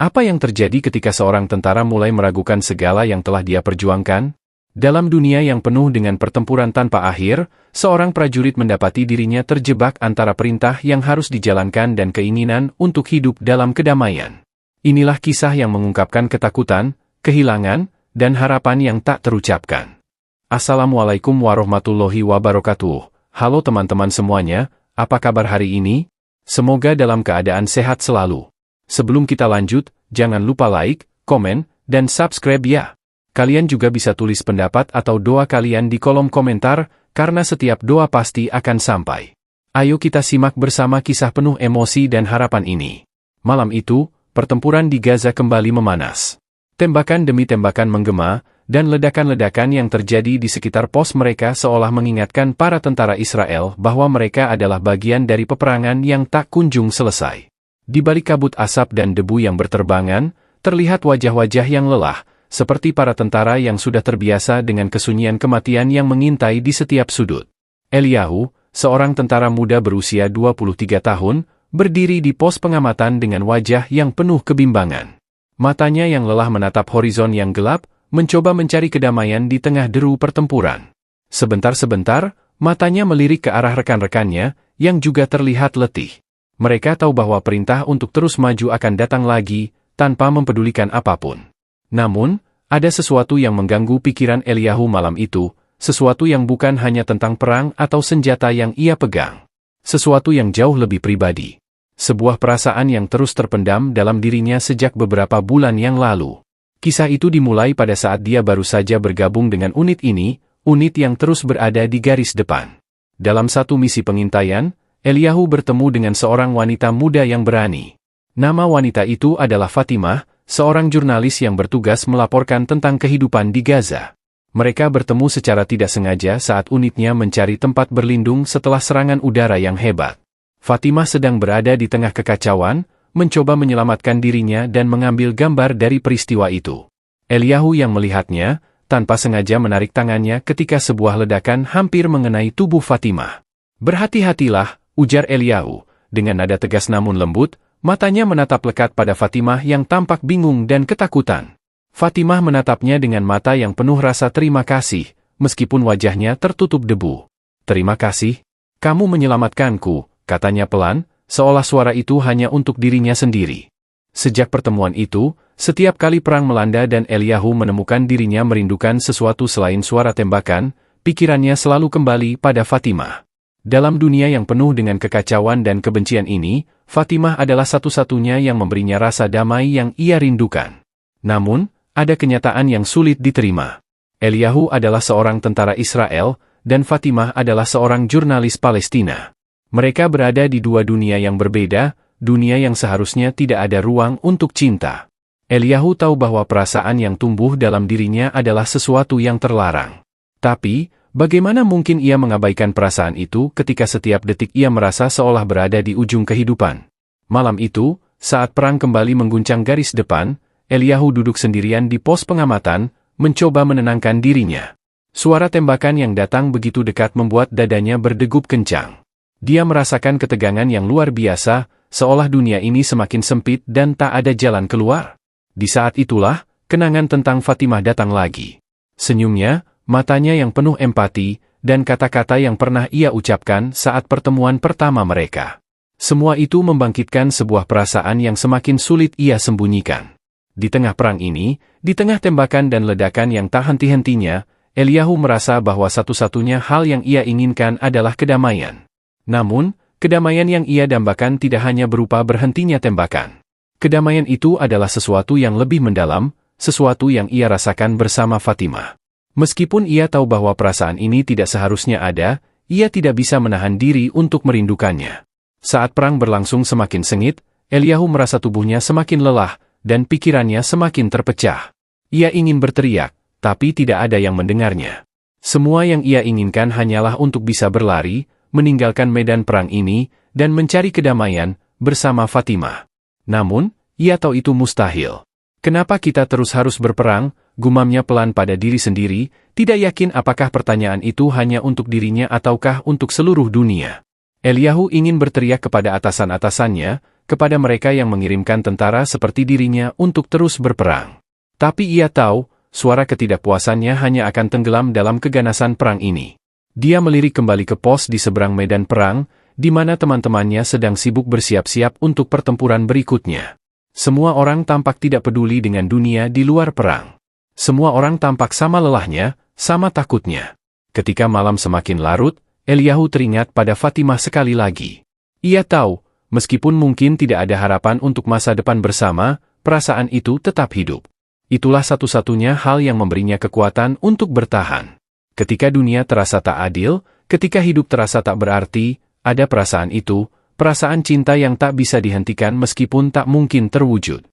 Apa yang terjadi ketika seorang tentara mulai meragukan segala yang telah dia perjuangkan? Dalam dunia yang penuh dengan pertempuran tanpa akhir, seorang prajurit mendapati dirinya terjebak antara perintah yang harus dijalankan dan keinginan untuk hidup dalam kedamaian. Inilah kisah yang mengungkapkan ketakutan, kehilangan, dan harapan yang tak terucapkan. Assalamualaikum warahmatullahi wabarakatuh. Halo teman-teman semuanya, apa kabar hari ini? Semoga dalam keadaan sehat selalu. Sebelum kita lanjut, jangan lupa like, komen, dan subscribe ya. Kalian juga bisa tulis pendapat atau doa kalian di kolom komentar, karena setiap doa pasti akan sampai. Ayo kita simak bersama kisah penuh emosi dan harapan ini. Malam itu, pertempuran di Gaza kembali memanas. Tembakan demi tembakan menggema, dan ledakan-ledakan yang terjadi di sekitar pos mereka seolah mengingatkan para tentara Israel bahwa mereka adalah bagian dari peperangan yang tak kunjung selesai. Di balik kabut asap dan debu yang berterbangan, terlihat wajah-wajah yang lelah, seperti para tentara yang sudah terbiasa dengan kesunyian kematian yang mengintai di setiap sudut. Eliyahu, seorang tentara muda berusia 23 tahun, berdiri di pos pengamatan dengan wajah yang penuh kebimbangan. Matanya yang lelah menatap horizon yang gelap, mencoba mencari kedamaian di tengah deru pertempuran. Sebentar-sebentar, matanya melirik ke arah rekan-rekannya, yang juga terlihat letih. Mereka tahu bahwa perintah untuk terus maju akan datang lagi, tanpa mempedulikan apapun. Namun, ada sesuatu yang mengganggu pikiran Eliyahu malam itu, sesuatu yang bukan hanya tentang perang atau senjata yang ia pegang. Sesuatu yang jauh lebih pribadi. Sebuah perasaan yang terus terpendam dalam dirinya sejak beberapa bulan yang lalu. Kisah itu dimulai pada saat dia baru saja bergabung dengan unit ini, unit yang terus berada di garis depan. Dalam satu misi pengintaian, Eliyahu bertemu dengan seorang wanita muda yang berani. Nama wanita itu adalah Fatimah, seorang jurnalis yang bertugas melaporkan tentang kehidupan di Gaza. Mereka bertemu secara tidak sengaja saat unitnya mencari tempat berlindung setelah serangan udara yang hebat. Fatimah sedang berada di tengah kekacauan, mencoba menyelamatkan dirinya dan mengambil gambar dari peristiwa itu. Eliyahu yang melihatnya, tanpa sengaja menarik tangannya ketika sebuah ledakan hampir mengenai tubuh Fatimah. "Berhati-hatilah," ujar Eliyahu, dengan nada tegas namun lembut, matanya menatap lekat pada Fatimah yang tampak bingung dan ketakutan. Fatimah menatapnya dengan mata yang penuh rasa terima kasih, meskipun wajahnya tertutup debu. "Terima kasih? Kamu menyelamatkanku," katanya pelan, seolah suara itu hanya untuk dirinya sendiri. Sejak pertemuan itu, setiap kali perang melanda dan Eliyahu menemukan dirinya merindukan sesuatu selain suara tembakan, pikirannya selalu kembali pada Fatimah. Dalam dunia yang penuh dengan kekacauan dan kebencian ini, Fatimah adalah satu-satunya yang memberinya rasa damai yang ia rindukan. Namun, ada kenyataan yang sulit diterima. Eliyahu adalah seorang tentara Israel, dan Fatimah adalah seorang jurnalis Palestina. Mereka berada di dua dunia yang berbeda, dunia yang seharusnya tidak ada ruang untuk cinta. Eliyahu tahu bahwa perasaan yang tumbuh dalam dirinya adalah sesuatu yang terlarang. Tapi, bagaimana mungkin ia mengabaikan perasaan itu ketika setiap detik ia merasa seolah berada di ujung kehidupan? Malam itu, saat perang kembali mengguncang garis depan, Eliyahu duduk sendirian di pos pengamatan, mencoba menenangkan dirinya. Suara tembakan yang datang begitu dekat membuat dadanya berdegup kencang. Dia merasakan ketegangan yang luar biasa, seolah dunia ini semakin sempit dan tak ada jalan keluar. Di saat itulah, kenangan tentang Fatimah datang lagi. Senyumnya, matanya yang penuh empati, dan kata-kata yang pernah ia ucapkan saat pertemuan pertama mereka. Semua itu membangkitkan sebuah perasaan yang semakin sulit ia sembunyikan. Di tengah perang ini, di tengah tembakan dan ledakan yang tak henti-hentinya, Eliyahu merasa bahwa satu-satunya hal yang ia inginkan adalah kedamaian. Namun, kedamaian yang ia dambakan tidak hanya berupa berhentinya tembakan. Kedamaian itu adalah sesuatu yang lebih mendalam, sesuatu yang ia rasakan bersama Fatimah. Meskipun ia tahu bahwa perasaan ini tidak seharusnya ada, ia tidak bisa menahan diri untuk merindukannya. Saat perang berlangsung semakin sengit, Eliyahu merasa tubuhnya semakin lelah, dan pikirannya semakin terpecah. Ia ingin berteriak, tapi tidak ada yang mendengarnya. Semua yang ia inginkan hanyalah untuk bisa berlari, meninggalkan medan perang ini, dan mencari kedamaian bersama Fatimah. Namun, ia tahu itu mustahil. "Kenapa kita terus harus berperang?" gumamnya pelan pada diri sendiri, tidak yakin apakah pertanyaan itu hanya untuk dirinya ataukah untuk seluruh dunia. Eliyahu ingin berteriak kepada atasan-atasannya, kepada mereka yang mengirimkan tentara seperti dirinya untuk terus berperang. Tapi ia tahu, suara ketidakpuasannya hanya akan tenggelam dalam keganasan perang ini. Dia melirik kembali ke pos di seberang medan perang, di mana teman-temannya sedang sibuk bersiap-siap untuk pertempuran berikutnya. Semua orang tampak tidak peduli dengan dunia di luar perang. Semua orang tampak sama lelahnya, sama takutnya. Ketika malam semakin larut, Eliyahu teringat pada Fatimah sekali lagi. Ia tahu, meskipun mungkin tidak ada harapan untuk masa depan bersama, perasaan itu tetap hidup. Itulah satu-satunya hal yang memberinya kekuatan untuk bertahan. Ketika dunia terasa tak adil, ketika hidup terasa tak berarti, ada perasaan itu, perasaan cinta yang tak bisa dihentikan meskipun tak mungkin terwujud.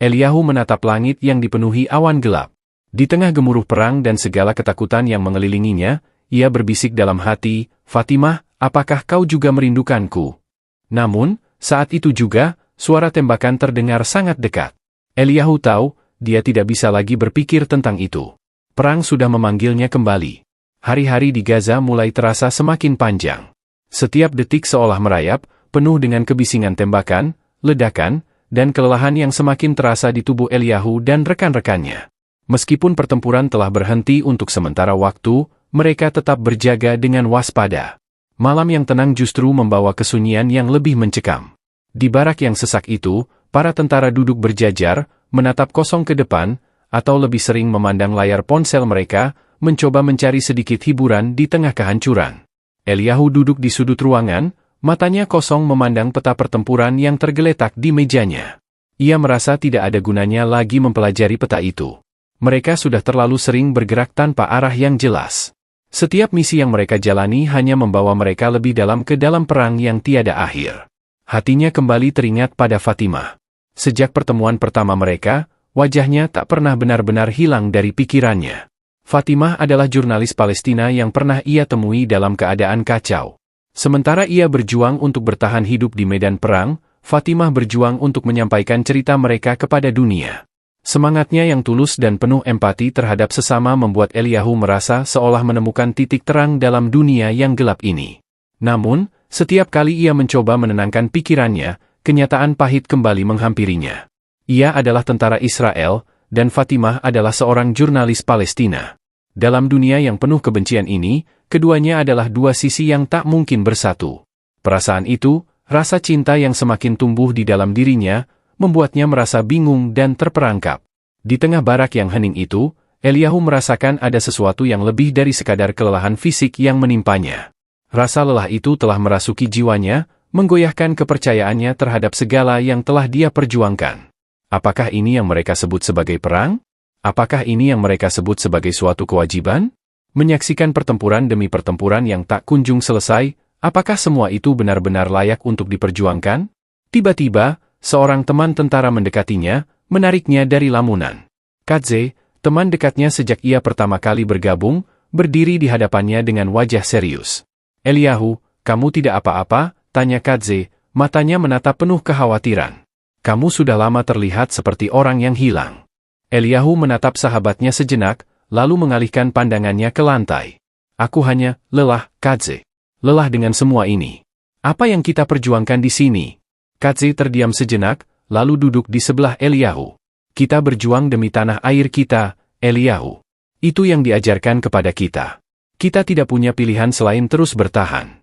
Eliyahu menatap langit yang dipenuhi awan gelap. Di tengah gemuruh perang dan segala ketakutan yang mengelilinginya, ia berbisik dalam hati, "Fatimah, apakah kau juga merindukanku?" Namun, saat itu juga, suara tembakan terdengar sangat dekat. Eliyahu tahu, dia tidak bisa lagi berpikir tentang itu. Perang sudah memanggilnya kembali. Hari-hari di Gaza mulai terasa semakin panjang. Setiap detik seolah merayap, penuh dengan kebisingan tembakan, ledakan, dan kelelahan yang semakin terasa di tubuh Eliyahu dan rekan-rekannya. Meskipun pertempuran telah berhenti untuk sementara waktu, mereka tetap berjaga dengan waspada. Malam yang tenang justru membawa kesunyian yang lebih mencekam. Di barak yang sesak itu, para tentara duduk berjajar, menatap kosong ke depan, atau lebih sering memandang layar ponsel mereka, mencoba mencari sedikit hiburan di tengah kehancuran. Eliyahu duduk di sudut ruangan, matanya kosong memandang peta pertempuran yang tergeletak di mejanya. Ia merasa tidak ada gunanya lagi mempelajari peta itu. Mereka sudah terlalu sering bergerak tanpa arah yang jelas. Setiap misi yang mereka jalani hanya membawa mereka lebih dalam ke dalam perang yang tiada akhir. Hatinya kembali teringat pada Fatimah. Sejak pertemuan pertama mereka, wajahnya tak pernah benar-benar hilang dari pikirannya. Fatimah adalah jurnalis Palestina yang pernah ia temui dalam keadaan kacau. Sementara ia berjuang untuk bertahan hidup di medan perang, Fatimah berjuang untuk menyampaikan cerita mereka kepada dunia. Semangatnya yang tulus dan penuh empati terhadap sesama membuat Eliyahu merasa seolah menemukan titik terang dalam dunia yang gelap ini. Namun, setiap kali ia mencoba menenangkan pikirannya, kenyataan pahit kembali menghampirinya. Ia adalah tentara Israel, dan Fatimah adalah seorang jurnalis Palestina. Dalam dunia yang penuh kebencian ini, keduanya adalah dua sisi yang tak mungkin bersatu. Perasaan itu, rasa cinta yang semakin tumbuh di dalam dirinya, membuatnya merasa bingung dan terperangkap. Di tengah barak yang hening itu, Eliyahu merasakan ada sesuatu yang lebih dari sekadar kelelahan fisik yang menimpanya. Rasa lelah itu telah merasuki jiwanya, menggoyahkan kepercayaannya terhadap segala yang telah dia perjuangkan. Apakah ini yang mereka sebut sebagai perang? Apakah ini yang mereka sebut sebagai suatu kewajiban? Menyaksikan pertempuran demi pertempuran yang tak kunjung selesai, apakah semua itu benar-benar layak untuk diperjuangkan? Tiba-tiba, seorang teman tentara mendekatinya, menariknya dari lamunan. Kadze, teman dekatnya sejak ia pertama kali bergabung, berdiri di hadapannya dengan wajah serius. "Eliyahu, kamu tidak apa-apa?" tanya Kadze, matanya menatap penuh kekhawatiran. "Kamu sudah lama terlihat seperti orang yang hilang." Eliyahu menatap sahabatnya sejenak, lalu mengalihkan pandangannya ke lantai. "Aku hanya lelah, Kadze. Lelah dengan semua ini. Apa yang kita perjuangkan di sini?" Kadze terdiam sejenak, lalu duduk di sebelah Eliyahu. "Kita berjuang demi tanah air kita, Eliyahu. Itu yang diajarkan kepada kita. Kita tidak punya pilihan selain terus bertahan."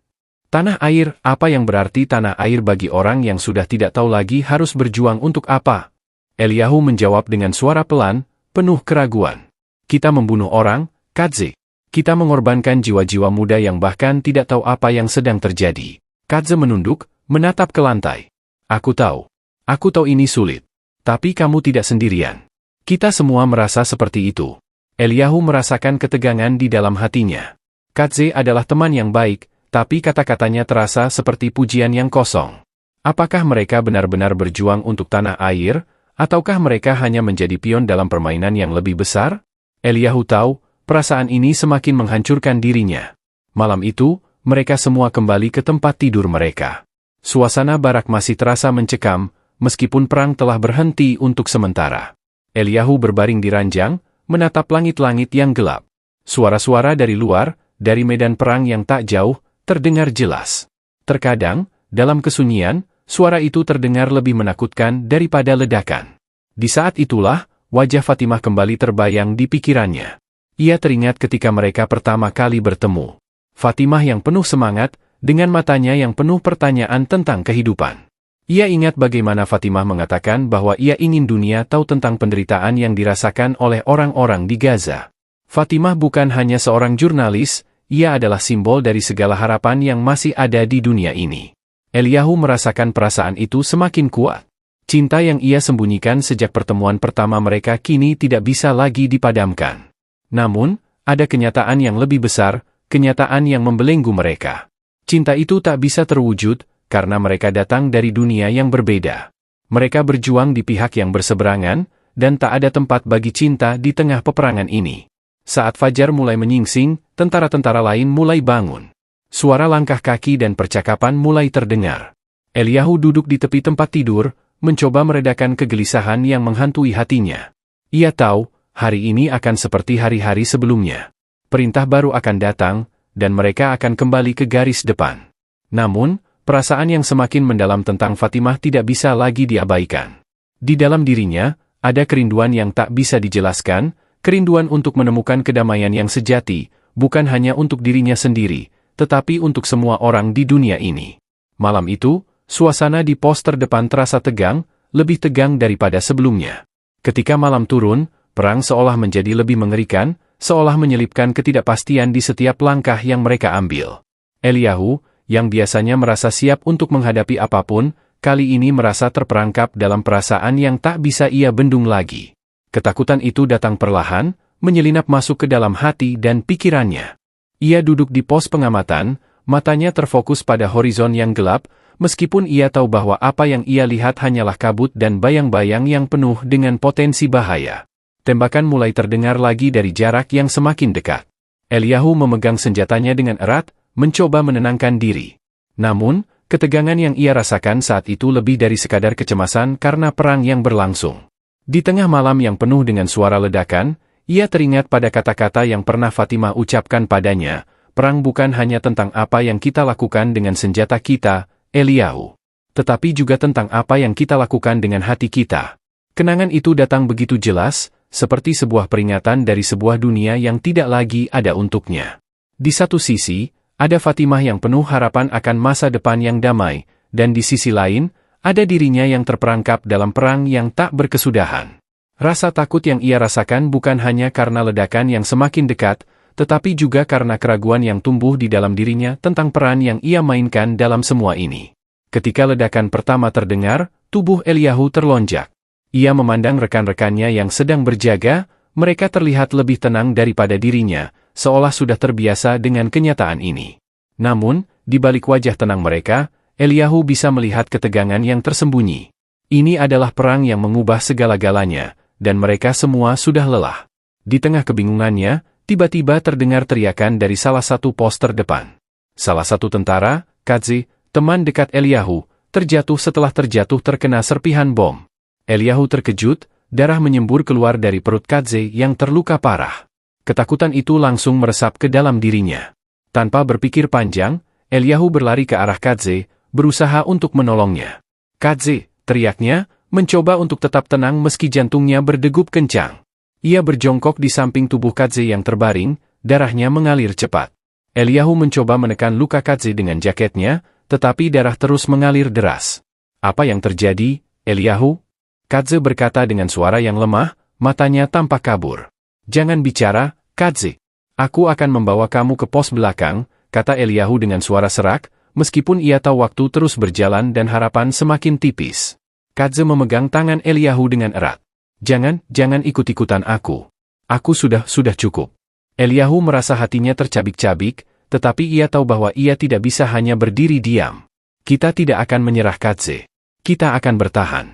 Tanah air, apa yang berarti tanah air bagi orang yang sudah tidak tahu lagi harus berjuang untuk apa? Eliyahu menjawab dengan suara pelan, penuh keraguan. "Kita membunuh orang, Kadze. Kita mengorbankan jiwa-jiwa muda yang bahkan tidak tahu apa yang sedang terjadi." Kadze menunduk, menatap ke lantai. "Aku tahu. Aku tahu ini sulit. Tapi kamu tidak sendirian. Kita semua merasa seperti itu." Eliyahu merasakan ketegangan di dalam hatinya. Kadze adalah teman yang baik, tapi kata-katanya terasa seperti pujian yang kosong. Apakah mereka benar-benar berjuang untuk tanah air, ataukah mereka hanya menjadi pion dalam permainan yang lebih besar? Eliyahu tahu, perasaan ini semakin menghancurkan dirinya. Malam itu, mereka semua kembali ke tempat tidur mereka. Suasana barak masih terasa mencekam, meskipun perang telah berhenti untuk sementara. Eliyahu berbaring di ranjang, menatap langit-langit yang gelap. Suara-suara dari luar, dari medan perang yang tak jauh, terdengar jelas. Terkadang, dalam kesunyian, Suara itu terdengar lebih menakutkan daripada ledakan. Di saat itulah, wajah Fatimah kembali terbayang di pikirannya. Ia teringat ketika mereka pertama kali bertemu. Fatimah yang penuh semangat, dengan matanya yang penuh pertanyaan tentang kehidupan. Ia ingat bagaimana Fatimah mengatakan bahwa ia ingin dunia tahu tentang penderitaan yang dirasakan oleh orang-orang di Gaza. Fatimah bukan hanya seorang jurnalis, ia adalah simbol dari segala harapan yang masih ada di dunia ini. Eliyahu merasakan perasaan itu semakin kuat. Cinta yang ia sembunyikan sejak pertemuan pertama mereka kini tidak bisa lagi dipadamkan. Namun, ada kenyataan yang lebih besar, kenyataan yang membelenggu mereka. Cinta itu tak bisa terwujud, karena mereka datang dari dunia yang berbeda. Mereka berjuang di pihak yang berseberangan, dan tak ada tempat bagi cinta di tengah peperangan ini. Saat fajar mulai menyingsing, tentara-tentara lain mulai bangun. Suara langkah kaki dan percakapan mulai terdengar. Eliyahu duduk di tepi tempat tidur, mencoba meredakan kegelisahan yang menghantui hatinya. Ia tahu, hari ini akan seperti hari-hari sebelumnya. Perintah baru akan datang, dan mereka akan kembali ke garis depan. Namun, perasaan yang semakin mendalam tentang Fatimah tidak bisa lagi diabaikan. Di dalam dirinya, ada kerinduan yang tak bisa dijelaskan, kerinduan untuk menemukan kedamaian yang sejati, bukan hanya untuk dirinya sendiri, tetapi untuk semua orang di dunia ini. Malam itu, suasana di pos terdepan terasa tegang, lebih tegang daripada sebelumnya. Ketika malam turun, perang seolah menjadi lebih mengerikan, seolah menyelipkan ketidakpastian di setiap langkah yang mereka ambil. Eliyahu, yang biasanya merasa siap untuk menghadapi apapun, kali ini merasa terperangkap dalam perasaan yang tak bisa ia bendung lagi. Ketakutan itu datang perlahan, menyelinap masuk ke dalam hati dan pikirannya. Ia duduk di pos pengamatan, matanya terfokus pada horizon yang gelap, meskipun ia tahu bahwa apa yang ia lihat hanyalah kabut dan bayang-bayang yang penuh dengan potensi bahaya. Tembakan mulai terdengar lagi dari jarak yang semakin dekat. Eliyahu memegang senjatanya dengan erat, mencoba menenangkan diri. Namun, ketegangan yang ia rasakan saat itu lebih dari sekadar kecemasan karena perang yang berlangsung. Di tengah malam yang penuh dengan suara ledakan, ia teringat pada kata-kata yang pernah Fatimah ucapkan padanya, perang bukan hanya tentang apa yang kita lakukan dengan senjata kita, Eliyahu, tetapi juga tentang apa yang kita lakukan dengan hati kita. Kenangan itu datang begitu jelas, seperti sebuah peringatan dari sebuah dunia yang tidak lagi ada untuknya. Di satu sisi, ada Fatimah yang penuh harapan akan masa depan yang damai, dan di sisi lain, ada dirinya yang terperangkap dalam perang yang tak berkesudahan. Rasa takut yang ia rasakan bukan hanya karena ledakan yang semakin dekat, tetapi juga karena keraguan yang tumbuh di dalam dirinya tentang peran yang ia mainkan dalam semua ini. Ketika ledakan pertama terdengar, tubuh Eliyahu terlonjak. Ia memandang rekan-rekannya yang sedang berjaga, mereka terlihat lebih tenang daripada dirinya, seolah sudah terbiasa dengan kenyataan ini. Namun, di balik wajah tenang mereka, Eliyahu bisa melihat ketegangan yang tersembunyi. Ini adalah perang yang mengubah segala-galanya, dan mereka semua sudah lelah. Di tengah kebingungannya, tiba-tiba terdengar teriakan dari salah satu pos terdepan. Salah satu tentara, Kadzi, teman dekat Eliyahu, terjatuh setelah terjatuh terkena serpihan bom. Eliyahu terkejut, darah menyembur keluar dari perut Kadzi yang terluka parah. Ketakutan itu langsung meresap ke dalam dirinya. Tanpa berpikir panjang, Eliyahu berlari ke arah Kadzi, berusaha untuk menolongnya. Kadzi, teriaknya, mencoba untuk tetap tenang meski jantungnya berdegup kencang. Ia berjongkok di samping tubuh Kadzi yang terbaring, darahnya mengalir cepat. Eliyahu mencoba menekan luka Kadzi dengan jaketnya, tetapi darah terus mengalir deras. Apa yang terjadi, Eliyahu? Kadzi berkata dengan suara yang lemah, matanya tampak kabur. Jangan bicara, Kadzi. Aku akan membawa kamu ke pos belakang, kata Eliyahu dengan suara serak, meskipun ia tahu waktu terus berjalan dan harapan semakin tipis. Kadzi memegang tangan Eliyahu dengan erat. Jangan ikut-ikutan aku. Aku sudah cukup. Eliyahu merasa hatinya tercabik-cabik, tetapi ia tahu bahwa ia tidak bisa hanya berdiri diam. Kita tidak akan menyerah, Kadzi. Kita akan bertahan.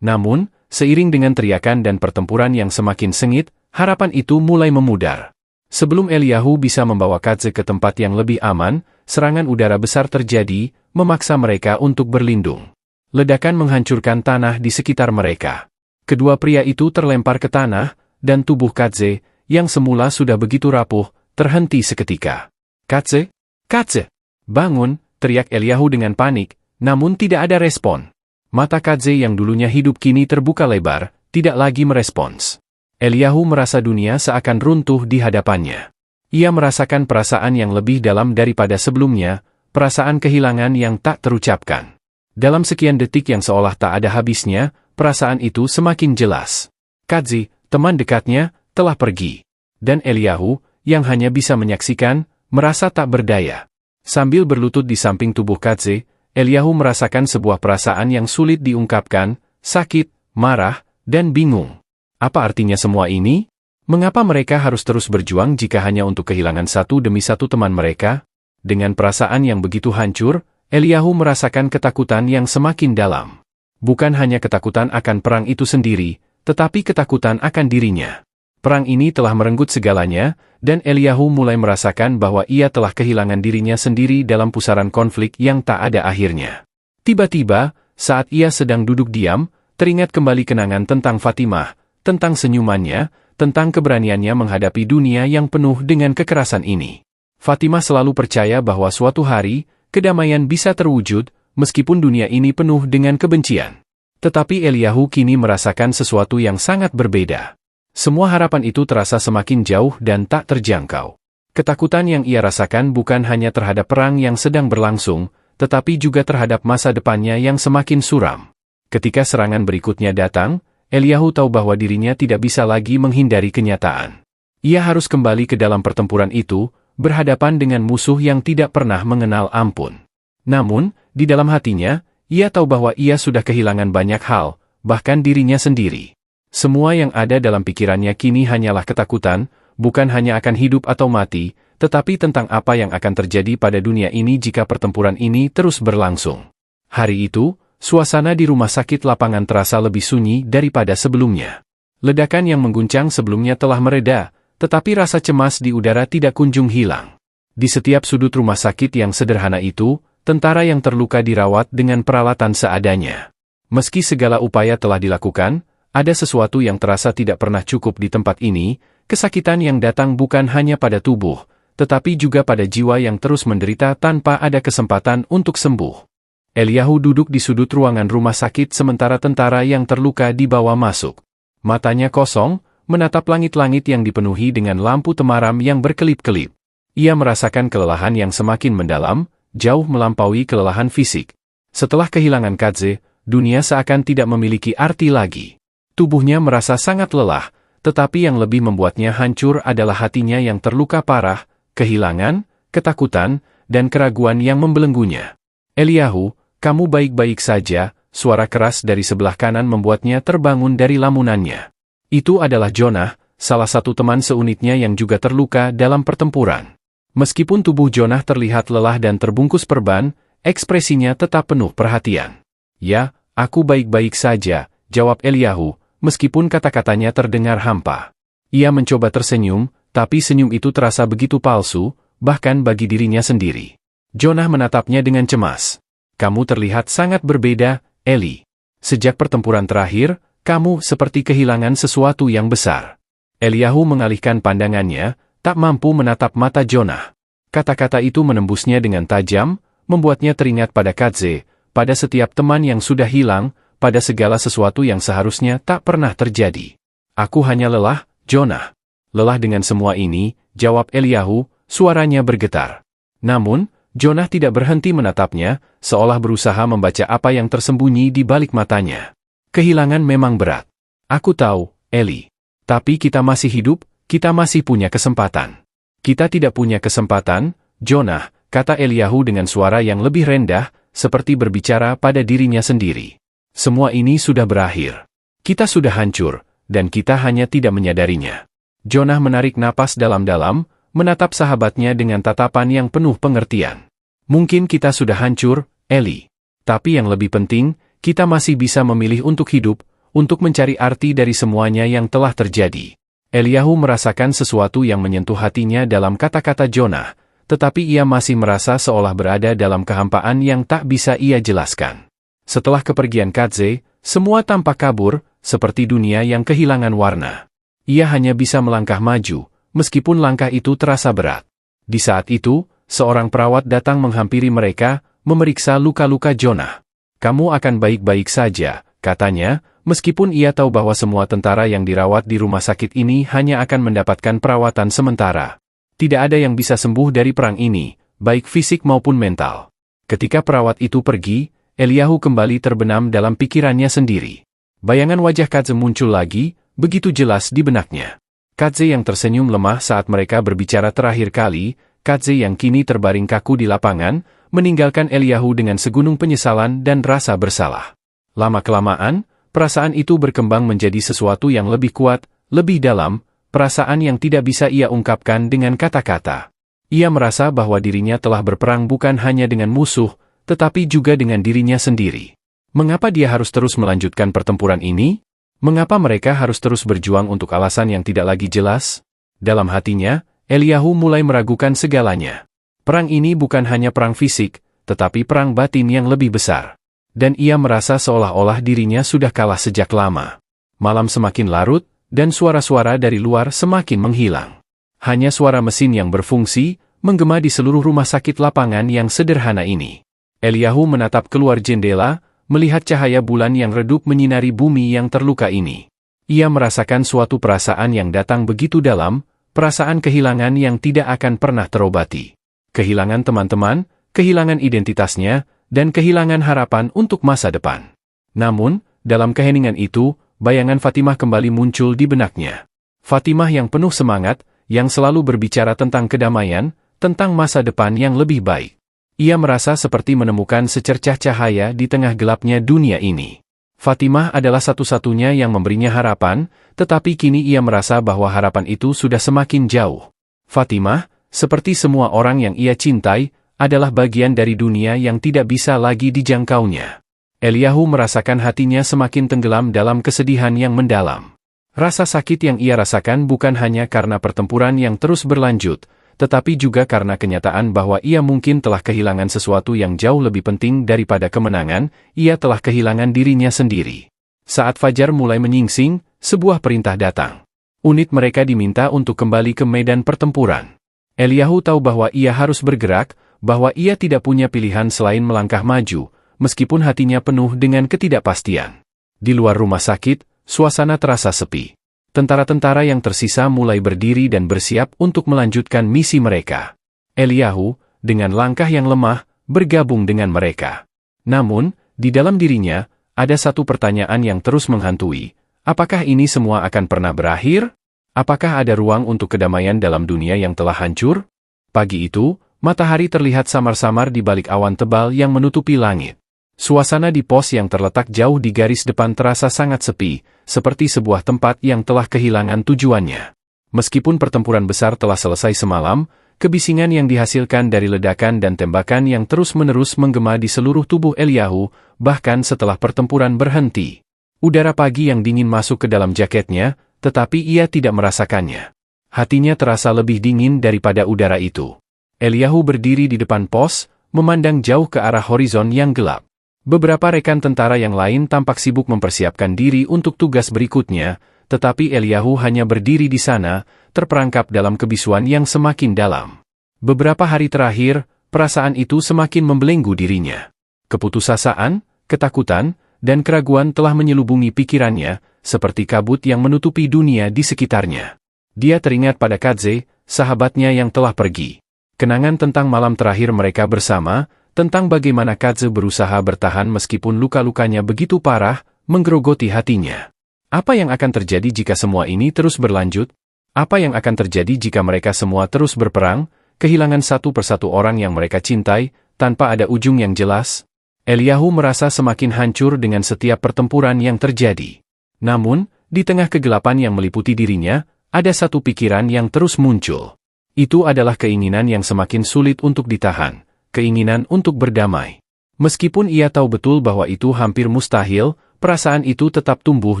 Namun, seiring dengan teriakan dan pertempuran yang semakin sengit, harapan itu mulai memudar. Sebelum Eliyahu bisa membawa Kadzi ke tempat yang lebih aman, serangan udara besar terjadi, memaksa mereka untuk berlindung. Ledakan menghancurkan tanah di sekitar mereka. Kedua pria itu terlempar ke tanah, dan tubuh Kadzi, yang semula sudah begitu rapuh, terhenti seketika. Kadzi? Kadzi! Bangun, teriak Eliyahu dengan panik, namun tidak ada respon. Mata Kadze yang dulunya hidup kini terbuka lebar, tidak lagi merespons. Eliyahu merasa dunia seakan runtuh di hadapannya. Ia merasakan perasaan yang lebih dalam daripada sebelumnya, perasaan kehilangan yang tak terucapkan. Dalam sekian detik yang seolah tak ada habisnya, perasaan itu semakin jelas. Kadze, teman dekatnya, telah pergi. Dan Eliyahu, yang hanya bisa menyaksikan, merasa tak berdaya. Sambil berlutut di samping tubuh Kadze, Eliyahu merasakan sebuah perasaan yang sulit diungkapkan, sakit, marah, dan bingung. Apa artinya semua ini? Mengapa mereka harus terus berjuang jika hanya untuk kehilangan satu demi satu teman mereka? Dengan perasaan yang begitu hancur, Eliyahu merasakan ketakutan yang semakin dalam. Bukan hanya ketakutan akan perang itu sendiri, tetapi ketakutan akan dirinya. Perang ini telah merenggut segalanya, dan Eliyahu mulai merasakan bahwa ia telah kehilangan dirinya sendiri dalam pusaran konflik yang tak ada akhirnya. Tiba-tiba, saat ia sedang duduk diam, teringat kembali kenangan tentang Fatimah, tentang senyumannya, tentang keberaniannya menghadapi dunia yang penuh dengan kekerasan ini. Fatimah selalu percaya bahwa suatu hari, kedamaian bisa terwujud, meskipun dunia ini penuh dengan kebencian. Tetapi Eliyahu kini merasakan sesuatu yang sangat berbeda. Semua harapan itu terasa semakin jauh dan tak terjangkau. Ketakutan yang ia rasakan bukan hanya terhadap perang yang sedang berlangsung, tetapi juga terhadap masa depannya yang semakin suram. Ketika serangan berikutnya datang, Eliyahu tahu bahwa dirinya tidak bisa lagi menghindari kenyataan. Ia harus kembali ke dalam pertempuran itu, berhadapan dengan musuh yang tidak pernah mengenal ampun. Namun, di dalam hatinya, ia tahu bahwa ia sudah kehilangan banyak hal, bahkan dirinya sendiri. Semua yang ada dalam pikirannya kini hanyalah ketakutan, bukan hanya akan hidup atau mati, tetapi tentang apa yang akan terjadi pada dunia ini jika pertempuran ini terus berlangsung. Hari itu, suasana di rumah sakit lapangan terasa lebih sunyi daripada sebelumnya. Ledakan yang mengguncang sebelumnya telah mereda, tetapi rasa cemas di udara tidak kunjung hilang. Di setiap sudut rumah sakit yang sederhana itu, tentara yang terluka dirawat dengan peralatan seadanya. Meski segala upaya telah dilakukan, ada sesuatu yang terasa tidak pernah cukup di tempat ini, kesakitan yang datang bukan hanya pada tubuh, tetapi juga pada jiwa yang terus menderita tanpa ada kesempatan untuk sembuh. Eliyahu duduk di sudut ruangan rumah sakit sementara tentara yang terluka dibawa masuk. Matanya kosong, menatap langit-langit yang dipenuhi dengan lampu temaram yang berkelip-kelip. Ia merasakan kelelahan yang semakin mendalam, jauh melampaui kelelahan fisik. Setelah kehilangan Kadze, dunia seakan tidak memiliki arti lagi. Tubuhnya merasa sangat lelah, tetapi yang lebih membuatnya hancur adalah hatinya yang terluka parah, kehilangan, ketakutan, dan keraguan yang membelenggunya. Eliyahu, kamu baik-baik saja, suara keras dari sebelah kanan membuatnya terbangun dari lamunannya. Itu adalah Jonah, salah satu teman seunitnya yang juga terluka dalam pertempuran. Meskipun tubuh Jonah terlihat lelah dan terbungkus perban, ekspresinya tetap penuh perhatian. Ya, aku baik-baik saja, jawab Eliyahu, meskipun kata-katanya terdengar hampa. Ia mencoba tersenyum, tapi senyum itu terasa begitu palsu, bahkan bagi dirinya sendiri. Jonah menatapnya dengan cemas. Kamu terlihat sangat berbeda, Eli. Sejak pertempuran terakhir, kamu seperti kehilangan sesuatu yang besar. Eliyahu mengalihkan pandangannya, tak mampu menatap mata Jonah. Kata-kata itu menembusnya dengan tajam, membuatnya teringat pada Kadze, pada setiap teman yang sudah hilang, pada segala sesuatu yang seharusnya tak pernah terjadi. Aku hanya lelah, Jonah. Lelah dengan semua ini, jawab Eliyahu, suaranya bergetar. Namun, Jonah tidak berhenti menatapnya, seolah berusaha membaca apa yang tersembunyi di balik matanya. Kehilangan memang berat. Aku tahu, Eli. Tapi kita masih hidup, kita masih punya kesempatan. Kita tidak punya kesempatan, Jonah, kata Eliyahu dengan suara yang lebih rendah, seperti berbicara pada dirinya sendiri. Semua ini sudah berakhir. Kita sudah hancur, dan kita hanya tidak menyadarinya. Jonah menarik napas dalam-dalam, menatap sahabatnya dengan tatapan yang penuh pengertian. Mungkin kita sudah hancur, Eli. Tapi yang lebih penting, kita masih bisa memilih untuk hidup, untuk mencari arti dari semuanya yang telah terjadi. Eliyahu merasakan sesuatu yang menyentuh hatinya dalam kata-kata Jonah, tetapi ia masih merasa seolah berada dalam kehampaan yang tak bisa ia jelaskan. Setelah kepergian Kadze, semua tampak kabur, seperti dunia yang kehilangan warna. Ia hanya bisa melangkah maju, meskipun langkah itu terasa berat. Di saat itu, seorang perawat datang menghampiri mereka, memeriksa luka-luka Jonah. "Kamu akan baik-baik saja," katanya, meskipun ia tahu bahwa semua tentara yang dirawat di rumah sakit ini hanya akan mendapatkan perawatan sementara. Tidak ada yang bisa sembuh dari perang ini, baik fisik maupun mental. Ketika perawat itu pergi, Eliyahu kembali terbenam dalam pikirannya sendiri. Bayangan wajah Katze muncul lagi, begitu jelas di benaknya. Katze yang tersenyum lemah saat mereka berbicara terakhir kali, Katze yang kini terbaring kaku di lapangan, meninggalkan Eliyahu dengan segunung penyesalan dan rasa bersalah. Lama-kelamaan, perasaan itu berkembang menjadi sesuatu yang lebih kuat, lebih dalam, perasaan yang tidak bisa ia ungkapkan dengan kata-kata. Ia merasa bahwa dirinya telah berperang bukan hanya dengan musuh, tetapi juga dengan dirinya sendiri. Mengapa dia harus terus melanjutkan pertempuran ini? Mengapa mereka harus terus berjuang untuk alasan yang tidak lagi jelas? Dalam hatinya, Eliyahu mulai meragukan segalanya. Perang ini bukan hanya perang fisik, tetapi perang batin yang lebih besar. Dan ia merasa seolah-olah dirinya sudah kalah sejak lama. Malam semakin larut, dan suara-suara dari luar semakin menghilang. Hanya suara mesin yang berfungsi, menggema di seluruh rumah sakit lapangan yang sederhana ini. Eliyahu menatap keluar jendela, melihat cahaya bulan yang redup menyinari bumi yang terluka ini. Ia merasakan suatu perasaan yang datang begitu dalam, perasaan kehilangan yang tidak akan pernah terobati. Kehilangan teman-teman, kehilangan identitasnya, dan kehilangan harapan untuk masa depan. Namun, dalam keheningan itu, bayangan Fatimah kembali muncul di benaknya. Fatimah yang penuh semangat, yang selalu berbicara tentang kedamaian, tentang masa depan yang lebih baik. Ia merasa seperti menemukan secercah cahaya di tengah gelapnya dunia ini. Fatimah adalah satu-satunya yang memberinya harapan, tetapi kini ia merasa bahwa harapan itu sudah semakin jauh. Fatimah, seperti semua orang yang ia cintai, adalah bagian dari dunia yang tidak bisa lagi dijangkaunya. Eliyahu merasakan hatinya semakin tenggelam dalam kesedihan yang mendalam. Rasa sakit yang ia rasakan bukan hanya karena pertempuran yang terus berlanjut, tetapi juga karena kenyataan bahwa ia mungkin telah kehilangan sesuatu yang jauh lebih penting daripada kemenangan, ia telah kehilangan dirinya sendiri. Saat fajar mulai menyingsing, sebuah perintah datang. Unit mereka diminta untuk kembali ke medan pertempuran. Eliyahu tahu bahwa ia harus bergerak, bahwa ia tidak punya pilihan selain melangkah maju, meskipun hatinya penuh dengan ketidakpastian. Di luar rumah sakit, suasana terasa sepi. Tentara-tentara yang tersisa mulai berdiri dan bersiap untuk melanjutkan misi mereka. Eliyahu, dengan langkah yang lemah, bergabung dengan mereka. Namun, di dalam dirinya, ada satu pertanyaan yang terus menghantui. Apakah ini semua akan pernah berakhir? Apakah ada ruang untuk kedamaian dalam dunia yang telah hancur? Pagi itu, matahari terlihat samar-samar di balik awan tebal yang menutupi langit. Suasana di pos yang terletak jauh di garis depan terasa sangat sepi, seperti sebuah tempat yang telah kehilangan tujuannya. Meskipun pertempuran besar telah selesai semalam, kebisingan yang dihasilkan dari ledakan dan tembakan yang terus-menerus menggema di seluruh tubuh Eliyahu, bahkan setelah pertempuran berhenti. Udara pagi yang dingin masuk ke dalam jaketnya, tetapi ia tidak merasakannya. Hatinya terasa lebih dingin daripada udara itu. Eliyahu berdiri di depan pos, memandang jauh ke arah horizon yang gelap. Beberapa rekan tentara yang lain tampak sibuk mempersiapkan diri untuk tugas berikutnya, tetapi Eliyahu hanya berdiri di sana, terperangkap dalam kebisuan yang semakin dalam. Beberapa hari terakhir, perasaan itu semakin membelenggu dirinya. Keputusasaan, ketakutan, dan keraguan telah menyelubungi pikirannya, seperti kabut yang menutupi dunia di sekitarnya. Dia teringat pada Katze, sahabatnya yang telah pergi. Kenangan tentang malam terakhir mereka bersama, tentang bagaimana Katze berusaha bertahan meskipun luka-lukanya begitu parah, menggerogoti hatinya. Apa yang akan terjadi jika semua ini terus berlanjut? Apa yang akan terjadi jika mereka semua terus berperang, kehilangan satu persatu orang yang mereka cintai, tanpa ada ujung yang jelas? Eliyahu merasa semakin hancur dengan setiap pertempuran yang terjadi. Namun, di tengah kegelapan yang meliputi dirinya, ada satu pikiran yang terus muncul. Itu adalah keinginan yang semakin sulit untuk ditahan. Keinginan untuk berdamai. Meskipun ia tahu betul bahwa itu hampir mustahil, perasaan itu tetap tumbuh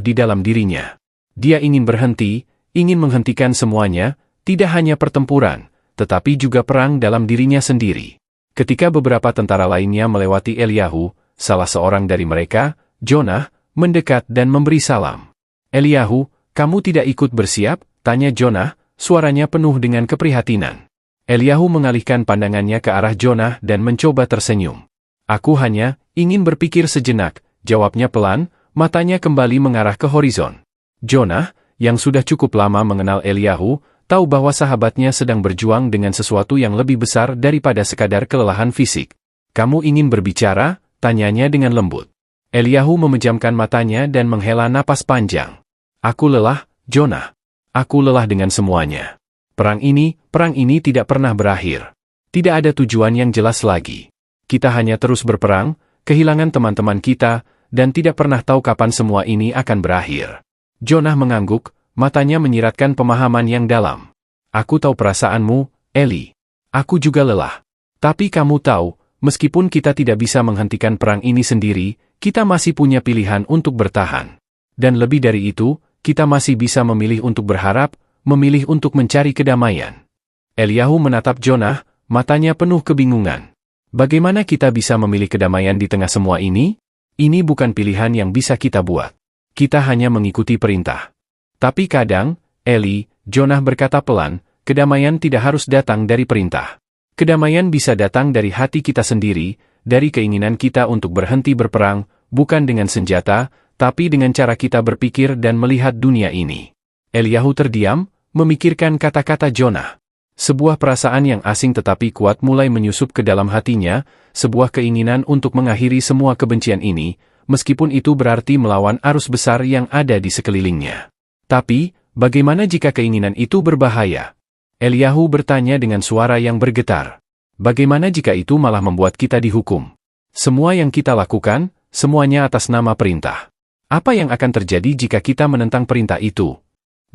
di dalam dirinya. Dia ingin berhenti, ingin menghentikan semuanya, tidak hanya pertempuran, tetapi juga perang dalam dirinya sendiri. Ketika beberapa tentara lainnya melewati Eliyahu, salah seorang dari mereka, Jonah, mendekat dan memberi salam. "Eliyahu, kamu tidak ikut bersiap?" tanya Jonah, suaranya penuh dengan keprihatinan. Eliyahu mengalihkan pandangannya ke arah Jonah dan mencoba tersenyum. Aku hanya ingin berpikir sejenak, jawabnya pelan, matanya kembali mengarah ke horizon. Jonah, yang sudah cukup lama mengenal Eliyahu, tahu bahwa sahabatnya sedang berjuang dengan sesuatu yang lebih besar daripada sekadar kelelahan fisik. Kamu ingin berbicara? Tanyanya dengan lembut. Eliyahu memejamkan matanya dan menghela napas panjang. Aku lelah, Jonah. Aku lelah dengan semuanya. Perang ini tidak pernah berakhir. Tidak ada tujuan yang jelas lagi. Kita hanya terus berperang, kehilangan teman-teman kita, dan tidak pernah tahu kapan semua ini akan berakhir. Jonah mengangguk, matanya menyiratkan pemahaman yang dalam. Aku tahu perasaanmu, Eli. Aku juga lelah. Tapi kamu tahu, meskipun kita tidak bisa menghentikan perang ini sendiri, kita masih punya pilihan untuk bertahan. Dan lebih dari itu, kita masih bisa memilih untuk berharap, memilih untuk mencari kedamaian. Eliyahu menatap Jonah, matanya penuh kebingungan. Bagaimana kita bisa memilih kedamaian di tengah semua ini? Ini bukan pilihan yang bisa kita buat. Kita hanya mengikuti perintah. Tapi kadang, Eli, Jonah berkata pelan, kedamaian tidak harus datang dari perintah. Kedamaian bisa datang dari hati kita sendiri, dari keinginan kita untuk berhenti berperang, bukan dengan senjata, tapi dengan cara kita berpikir dan melihat dunia ini. Eliyahu terdiam, memikirkan kata-kata Jonah. Sebuah perasaan yang asing tetapi kuat mulai menyusup ke dalam hatinya, sebuah keinginan untuk mengakhiri semua kebencian ini, meskipun itu berarti melawan arus besar yang ada di sekelilingnya. Tapi, bagaimana jika keinginan itu berbahaya? Eliyahu bertanya dengan suara yang bergetar. Bagaimana jika itu malah membuat kita dihukum? Semua yang kita lakukan, semuanya atas nama perintah. Apa yang akan terjadi jika kita menentang perintah itu?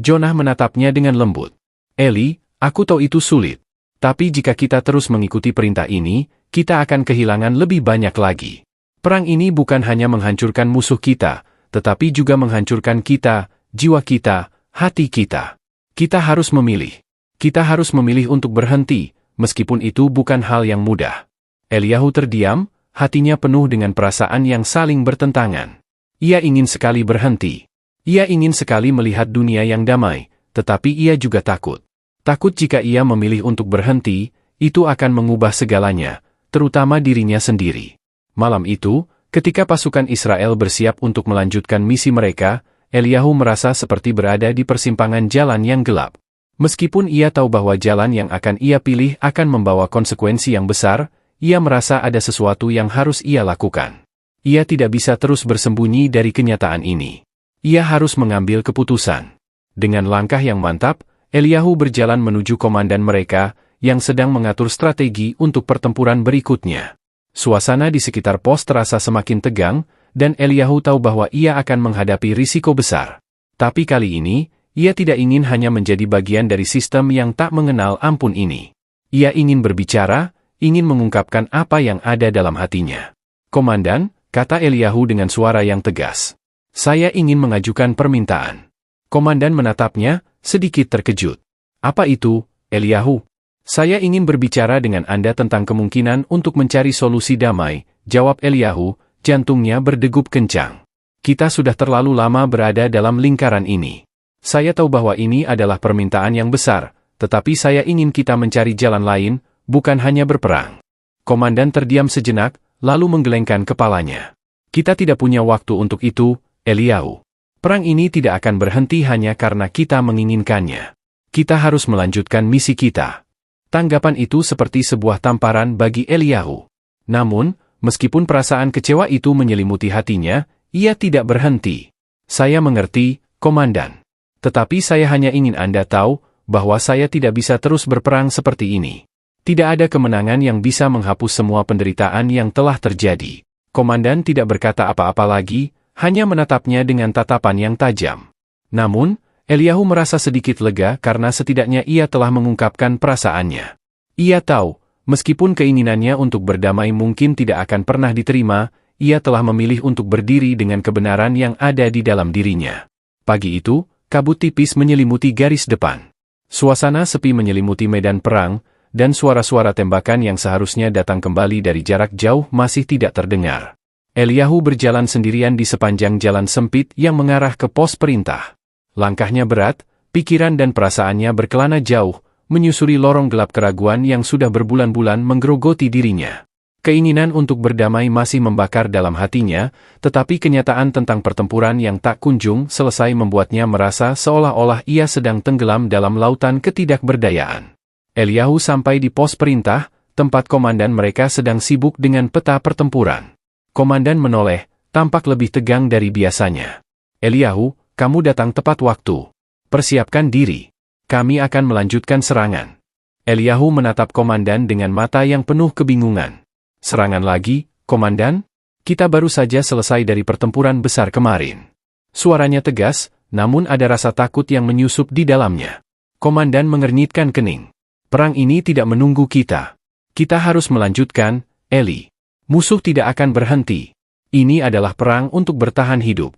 Jonah menatapnya dengan lembut. Eli, aku tahu itu sulit. Tapi jika kita terus mengikuti perintah ini, kita akan kehilangan lebih banyak lagi. Perang ini bukan hanya menghancurkan musuh kita, tetapi juga menghancurkan kita, jiwa kita, hati kita. Kita harus memilih. Kita harus memilih untuk berhenti, meskipun itu bukan hal yang mudah. Eliyahu terdiam, hatinya penuh dengan perasaan yang saling bertentangan. Ia ingin sekali berhenti. Ia ingin sekali melihat dunia yang damai, tetapi ia juga takut. Takut jika ia memilih untuk berhenti, itu akan mengubah segalanya, terutama dirinya sendiri. Malam itu, ketika pasukan Israel bersiap untuk melanjutkan misi mereka, Eliyahu merasa seperti berada di persimpangan jalan yang gelap. Meskipun ia tahu bahwa jalan yang akan ia pilih akan membawa konsekuensi yang besar, ia merasa ada sesuatu yang harus ia lakukan. Ia tidak bisa terus bersembunyi dari kenyataan ini. Ia harus mengambil keputusan. Dengan langkah yang mantap, Eliyahu berjalan menuju komandan mereka, yang sedang mengatur strategi untuk pertempuran berikutnya. Suasana di sekitar pos terasa semakin tegang, dan Eliyahu tahu bahwa ia akan menghadapi risiko besar. Tapi kali ini, ia tidak ingin hanya menjadi bagian dari sistem yang tak mengenal ampun ini. Ia ingin berbicara, ingin mengungkapkan apa yang ada dalam hatinya. Komandan, kata Eliyahu dengan suara yang tegas. Saya ingin mengajukan permintaan. Komandan menatapnya, sedikit terkejut. Apa itu, Eliyahu? Saya ingin berbicara dengan Anda tentang kemungkinan untuk mencari solusi damai, jawab Eliyahu, jantungnya berdegup kencang. Kita sudah terlalu lama berada dalam lingkaran ini. Saya tahu bahwa ini adalah permintaan yang besar, tetapi saya ingin kita mencari jalan lain, bukan hanya berperang. Komandan terdiam sejenak, lalu menggelengkan kepalanya. Kita tidak punya waktu untuk itu, Eliyahu. Perang ini tidak akan berhenti hanya karena kita menginginkannya. Kita harus melanjutkan misi kita. Tanggapan itu seperti sebuah tamparan bagi Eliyahu. Namun, meskipun perasaan kecewa itu menyelimuti hatinya, ia tidak berhenti. Saya mengerti, Komandan. Tetapi saya hanya ingin Anda tahu bahwa saya tidak bisa terus berperang seperti ini. Tidak ada kemenangan yang bisa menghapus semua penderitaan yang telah terjadi. Komandan tidak berkata apa-apa lagi, hanya menatapnya dengan tatapan yang tajam. Namun, Eliyahu merasa sedikit lega karena setidaknya ia telah mengungkapkan perasaannya. Ia tahu, meskipun keinginannya untuk berdamai mungkin tidak akan pernah diterima, ia telah memilih untuk berdiri dengan kebenaran yang ada di dalam dirinya. Pagi itu, kabut tipis menyelimuti garis depan. Suasana sepi menyelimuti medan perang, dan suara-suara tembakan yang seharusnya datang kembali dari jarak jauh masih tidak terdengar. Eliyahu berjalan sendirian di sepanjang jalan sempit yang mengarah ke pos perintah. Langkahnya berat, pikiran dan perasaannya berkelana jauh, menyusuri lorong gelap keraguan yang sudah berbulan-bulan menggerogoti dirinya. Keinginan untuk berdamai masih membakar dalam hatinya, tetapi kenyataan tentang pertempuran yang tak kunjung selesai membuatnya merasa seolah-olah ia sedang tenggelam dalam lautan ketidakberdayaan. Eliyahu sampai di pos perintah, tempat komandan mereka sedang sibuk dengan peta pertempuran. Komandan menoleh, tampak lebih tegang dari biasanya. "Eliyahu, kamu datang tepat waktu. Persiapkan diri. Kami akan melanjutkan serangan." Eliyahu menatap komandan dengan mata yang penuh kebingungan. "Serangan lagi, komandan? Kita baru saja selesai dari pertempuran besar kemarin." Suaranya tegas, namun ada rasa takut yang menyusup di dalamnya. Komandan mengernyitkan kening. "Perang ini tidak menunggu kita. Kita harus melanjutkan, Eli. Musuh tidak akan berhenti. Ini adalah perang untuk bertahan hidup."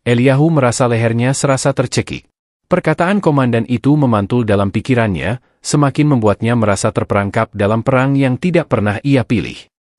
Eliyahu merasa lehernya serasa tercekik. Perkataan komandan itu memantul dalam pikirannya, semakin membuatnya merasa terperangkap dalam perang yang tidak pernah ia pilih.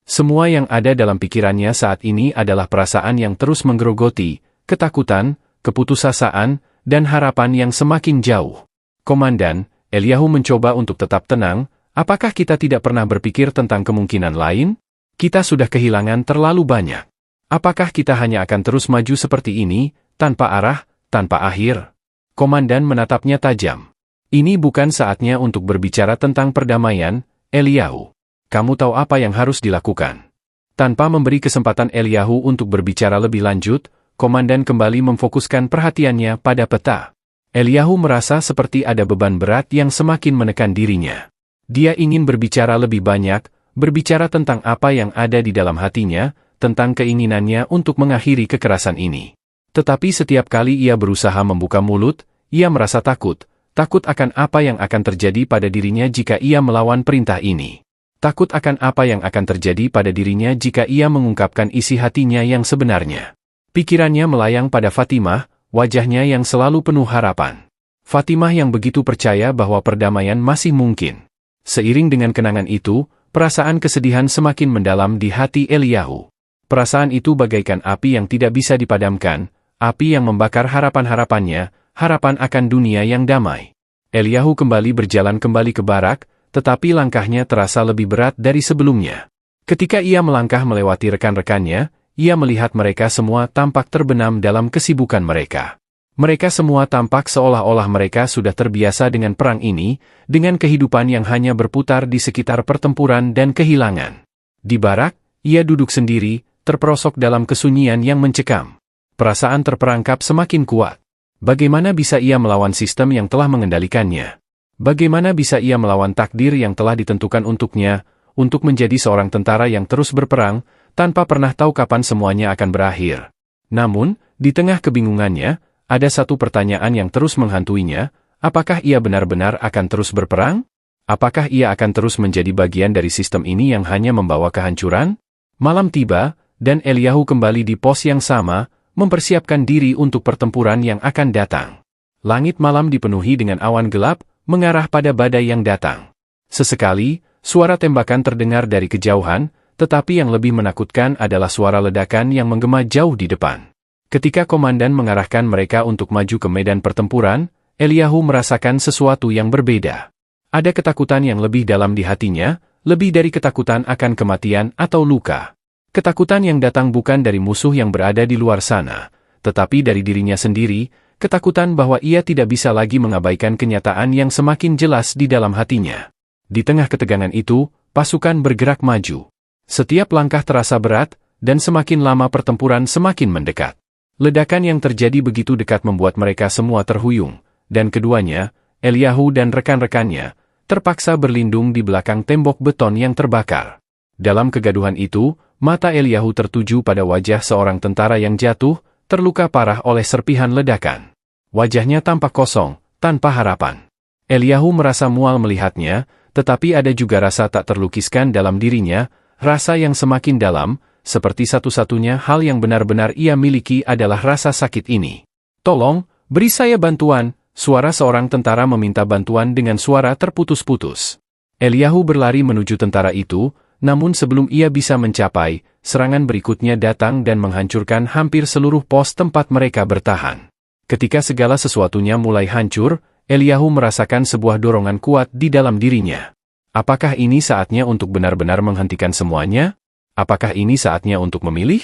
Semua yang ada dalam pikirannya saat ini adalah perasaan yang terus menggerogoti, ketakutan, keputusasaan, dan harapan yang semakin jauh. "Komandan," Eliyahu mencoba untuk tetap tenang, "apakah kita tidak pernah berpikir tentang kemungkinan lain? Kita sudah kehilangan terlalu banyak. Apakah kita hanya akan terus maju seperti ini, tanpa arah, tanpa akhir?" Komandan menatapnya tajam. "Ini bukan saatnya untuk berbicara tentang perdamaian, Eliyahu. Kamu tahu apa yang harus dilakukan." Tanpa memberi kesempatan Eliyahu untuk berbicara lebih lanjut, komandan kembali memfokuskan perhatiannya pada peta. Eliyahu merasa seperti ada beban berat yang semakin menekan dirinya. Dia ingin berbicara lebih banyak, berbicara tentang apa yang ada di dalam hatinya, tentang keinginannya untuk mengakhiri kekerasan ini. Tetapi setiap kali ia berusaha membuka mulut, ia merasa takut akan apa yang akan terjadi pada dirinya jika ia melawan perintah ini. Takut akan apa yang akan terjadi pada dirinya jika ia mengungkapkan isi hatinya yang sebenarnya. Pikirannya melayang pada Fatimah, wajahnya yang selalu penuh harapan. Fatimah yang begitu percaya bahwa perdamaian masih mungkin. Seiring dengan kenangan itu, perasaan kesedihan semakin mendalam di hati Eliyahu. Perasaan itu bagaikan api yang tidak bisa dipadamkan, api yang membakar harapan-harapannya, harapan akan dunia yang damai. Eliyahu kembali berjalan kembali ke barak, tetapi langkahnya terasa lebih berat dari sebelumnya. Ketika ia melangkah melewati rekan-rekannya, ia melihat mereka semua tampak terbenam dalam kesibukan mereka. Mereka semua tampak seolah-olah mereka sudah terbiasa dengan perang ini, dengan kehidupan yang hanya berputar di sekitar pertempuran dan kehilangan. Di barak, ia duduk sendiri, terperosok dalam kesunyian yang mencekam. Perasaan terperangkap semakin kuat. Bagaimana bisa ia melawan sistem yang telah mengendalikannya? Bagaimana bisa ia melawan takdir yang telah ditentukan untuknya, untuk menjadi seorang tentara yang terus berperang, tanpa pernah tahu kapan semuanya akan berakhir? Namun, di tengah kebingungannya, ada satu pertanyaan yang terus menghantuinya, apakah ia benar-benar akan terus berperang? Apakah ia akan terus menjadi bagian dari sistem ini yang hanya membawa kehancuran? Malam tiba, dan Eliyahu kembali di pos yang sama, mempersiapkan diri untuk pertempuran yang akan datang. Langit malam dipenuhi dengan awan gelap, mengarah pada badai yang datang. Sesekali, suara tembakan terdengar dari kejauhan, tetapi yang lebih menakutkan adalah suara ledakan yang menggema jauh di depan. Ketika komandan mengarahkan mereka untuk maju ke medan pertempuran, Eliyahu merasakan sesuatu yang berbeda. Ada ketakutan yang lebih dalam di hatinya, lebih dari ketakutan akan kematian atau luka. Ketakutan yang datang bukan dari musuh yang berada di luar sana, tetapi dari dirinya sendiri, ketakutan bahwa ia tidak bisa lagi mengabaikan kenyataan yang semakin jelas di dalam hatinya. Di tengah ketegangan itu, pasukan bergerak maju. Setiap langkah terasa berat, dan semakin lama pertempuran semakin mendekat. Ledakan yang terjadi begitu dekat membuat mereka semua terhuyung, dan keduanya, Eliyahu dan rekan-rekannya, terpaksa berlindung di belakang tembok beton yang terbakar. Dalam kegaduhan itu, mata Eliyahu tertuju pada wajah seorang tentara yang jatuh, terluka parah oleh serpihan ledakan. Wajahnya tampak kosong, tanpa harapan. Eliyahu merasa mual melihatnya, tetapi ada juga rasa tak terlukiskan dalam dirinya, rasa yang semakin dalam, seperti satu-satunya hal yang benar-benar ia miliki adalah rasa sakit ini. "Tolong, beri saya bantuan," suara seorang tentara meminta bantuan dengan suara terputus-putus. Eliyahu berlari menuju tentara itu, namun sebelum ia bisa mencapai, serangan berikutnya datang dan menghancurkan hampir seluruh pos tempat mereka bertahan. Ketika segala sesuatunya mulai hancur, Eliyahu merasakan sebuah dorongan kuat di dalam dirinya. Apakah ini saatnya untuk benar-benar menghentikan semuanya? Apakah ini saatnya untuk memilih?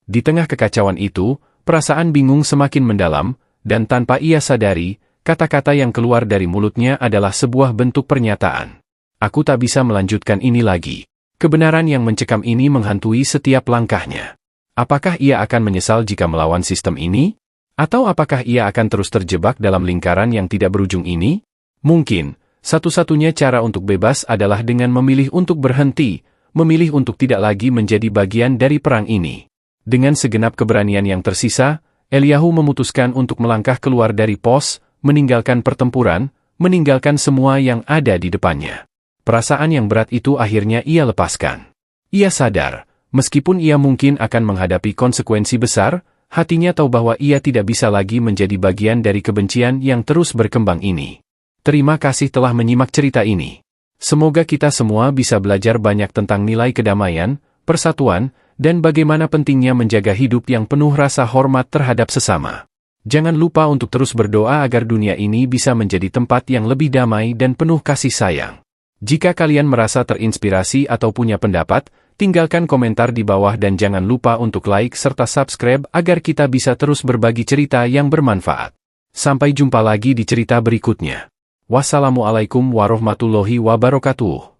Di tengah kekacauan itu, perasaan bingung semakin mendalam, dan tanpa ia sadari, kata-kata yang keluar dari mulutnya adalah sebuah bentuk pernyataan. Aku tak bisa melanjutkan ini lagi. Kebenaran yang mencekam ini menghantui setiap langkahnya. Apakah ia akan menyesal jika melawan sistem ini? Atau apakah ia akan terus terjebak dalam lingkaran yang tidak berujung ini? Mungkin, satu-satunya cara untuk bebas adalah dengan memilih untuk berhenti, memilih untuk tidak lagi menjadi bagian dari perang ini. Dengan segenap keberanian yang tersisa, Eliyahu memutuskan untuk melangkah keluar dari pos, meninggalkan pertempuran, meninggalkan semua yang ada di depannya. Perasaan yang berat itu akhirnya ia lepaskan. Ia sadar, meskipun ia mungkin akan menghadapi konsekuensi besar, hatinya tahu bahwa ia tidak bisa lagi menjadi bagian dari kebencian yang terus berkembang ini. Terima kasih telah menyimak cerita ini. Semoga kita semua bisa belajar banyak tentang nilai kedamaian, persatuan, dan bagaimana pentingnya menjaga hidup yang penuh rasa hormat terhadap sesama. Jangan lupa untuk terus berdoa agar dunia ini bisa menjadi tempat yang lebih damai dan penuh kasih sayang. Jika kalian merasa terinspirasi atau punya pendapat, tinggalkan komentar di bawah dan jangan lupa untuk like serta subscribe agar kita bisa terus berbagi cerita yang bermanfaat. Sampai jumpa lagi di cerita berikutnya. Wassalamualaikum warahmatullahi wabarakatuh.